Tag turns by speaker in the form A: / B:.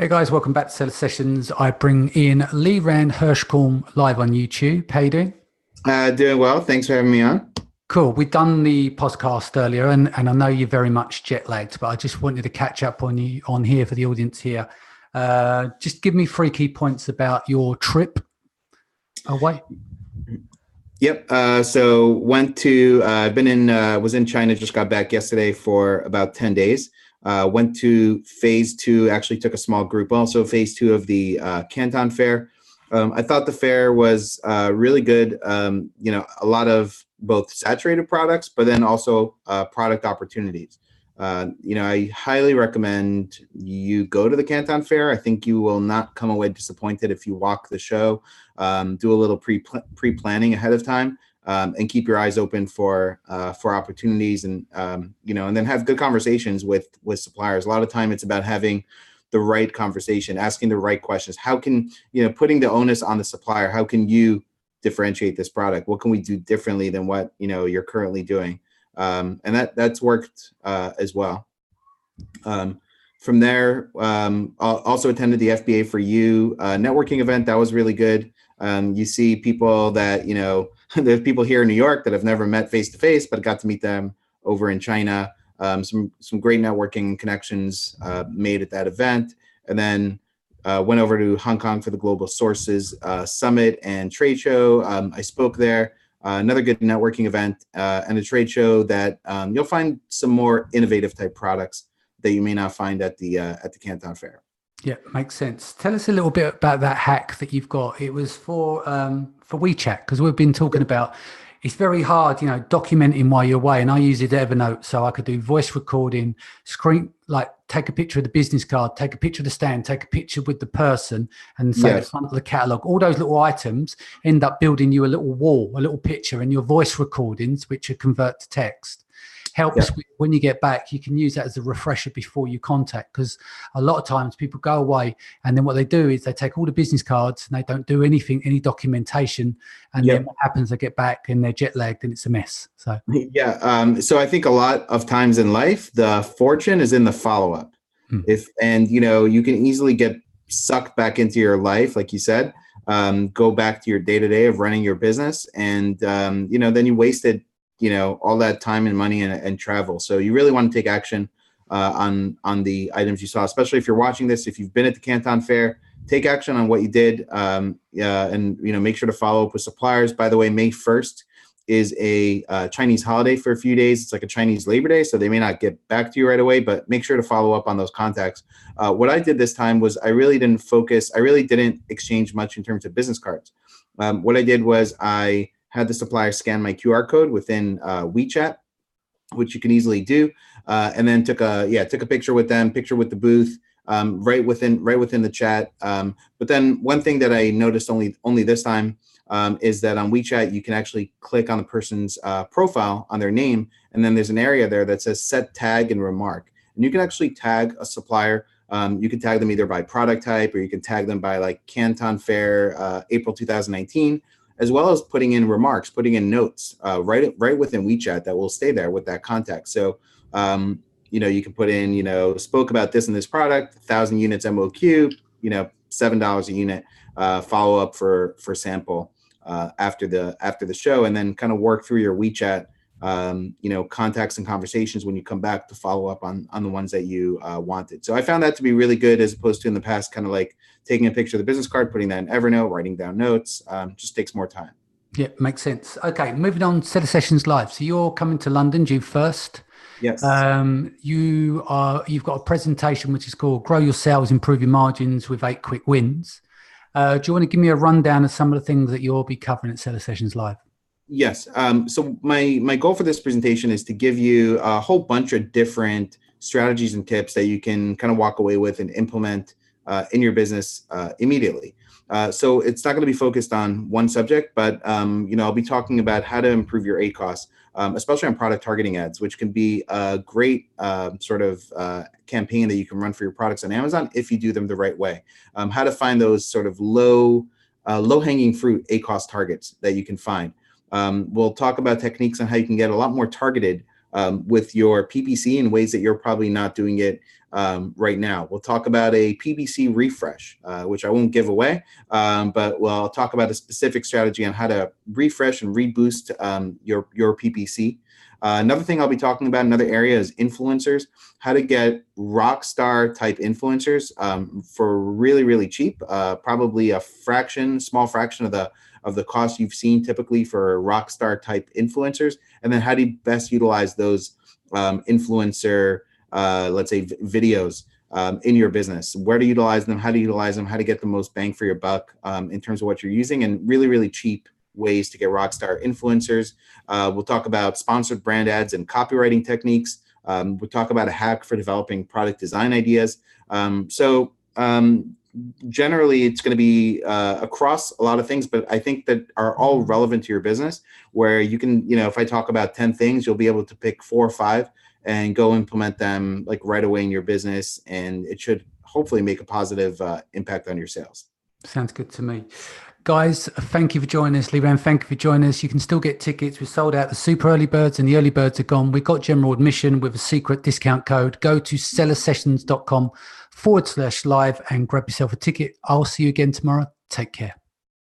A: Hey guys, welcome back to Seller Sessions. I bring in Liran Hirshkorn live on YouTube. How you doing?
B: Doing well. Thanks for having me on.
A: Cool. We've done the podcast earlier, and I know you're very much jet lagged, but I just wanted to catch up on you on here for the audience here. Just give me three key points about your trip away.
B: Yep. So went to been in was in China. Just got back yesterday for about 10 days. Went to phase two. Actually took a small group. Also phase two of the Canton Fair. I thought the fair was really good. A lot of both saturated products, but then also product opportunities. I highly recommend you go to the Canton Fair. I think you will not come away disappointed if you walk the show. Do a little pre-planning ahead of time, and keep your eyes open for opportunities, and then have good conversations with suppliers. A lot of time it's about having the right conversation, asking the right questions. How can, putting the onus on the supplier, how can you differentiate this product? What can we do differently than what, you're currently doing? And that's worked as well. From there, also attended the FBA for You networking event. That was really good. You see people that, there's people here in New York that I've never met face to face, but got to meet them over in China. Some great networking connections made at that event. And then went over to Hong Kong for the Global Sources Summit and Trade Show. I spoke there. Another good networking event and a trade show that you'll find some more innovative type products that you may not find at the Canton Fair.
A: Yeah, makes sense. Tell us a little bit about that hack that you've got. It was for WeChat, because we've been talking about it's very hard, documenting while you're away. And I use it Evernote, so I could do voice recording, screen, like take a picture of the business card, take a picture of the stand, take a picture with the person, and say the front of the catalog. All those little items end up building you a little wall, a little picture, and your voice recordings, which are convert to text, helps when you get back. You can use that as a refresher before you contact, because a lot of times people go away and then what they do is they take all the business cards and they don't do anything, any documentation, and then what happens, they get back and they're jet lagged and it's a mess. So
B: so I think a lot of times in life the fortune is in the follow-up. You can easily get sucked back into your life, like you said, go back to your day-to-day of running your business, and then you wasted all that time and money and travel. So you really want to take action on the items you saw, especially if you're watching this. If you've been at the Canton Fair, take action on what you did, and make sure to follow up with suppliers. By the way, May 1st is a Chinese holiday for a few days. It's like a Chinese Labor Day, so they may not get back to you right away, but make sure to follow up on those contacts. What I did this time was I really didn't exchange much in terms of business cards. What I did was I had the supplier scan my QR code within WeChat, which you can easily do, and then took a picture with them, picture with the booth, right within the chat. But then one thing that I noticed only this time is that on WeChat you can actually click on the person's profile on their name, and then there's an area there that says set tag and remark, and you can actually tag a supplier. You can tag them either by product type, or you can tag them by like Canton Fair, April 2019. As well as putting in remarks, putting in notes right within WeChat that will stay there with that contact. So, you can put in, spoke about this and this product, 1,000 units MOQ, $7 a unit, follow up for sample after the show, and then kind of work through your WeChat, contacts and conversations when you come back to follow up on the ones that you wanted. So I found that to be really good, as opposed to in the past, kind of like taking a picture of the business card, putting that in Evernote, writing down notes. Just takes more time.
A: yeah, makes sense. Okay, moving on. Seller Sessions Live. So you're coming to London June 1st.
B: Yes.
A: You've got a presentation which is called Grow Your Sales, Improve Your Margins with 8 Quick Wins. Do you want to give me a rundown of some of the things that you'll be covering at Seller Sessions Live?
B: Yes. So my goal for this presentation is to give you a whole bunch of different strategies and tips that you can kind of walk away with and implement in your business immediately. So it's not going to be focused on one subject, but I'll be talking about how to improve your ACoS, especially on product targeting ads, which can be a great sort of campaign that you can run for your products on Amazon if you do them the right way. How to find those sort of low-hanging fruit ACoS targets that you can find. We'll talk about techniques on how you can get a lot more targeted with your PPC in ways that you're probably not doing it right now. We'll talk about a PPC refresh, which I won't give away, but we'll talk about a specific strategy on how to refresh and reboost your PPC. Another thing I'll be talking about, another area, is influencers, how to get rock star type influencers for really, really cheap, probably a small fraction of the cost you've seen typically for rock star type influencers, and then how do you best utilize those influencer, let's say, videos in your business, where to utilize them, how to utilize them, how to get the most bang for your buck in terms of what you're using, and really, really cheap ways to get rockstar influencers. We'll talk about sponsored brand ads and copywriting techniques. We'll talk about a hack for developing product design ideas. Generally, it's going to be across a lot of things, but I think that are all relevant to your business, where you can, if I talk about 10 things, you'll be able to pick 4 or 5 and go implement them like right away in your business. And it should hopefully make a positive impact on your sales.
A: Sounds good to me. Guys, thank you for joining us. Liran, thank you for joining us. You can still get tickets. We sold out the super early birds and the early birds are gone. We've got general admission with a secret discount code. Go to sellersessions.com/live and grab yourself a ticket. I'll see you again tomorrow. Take care.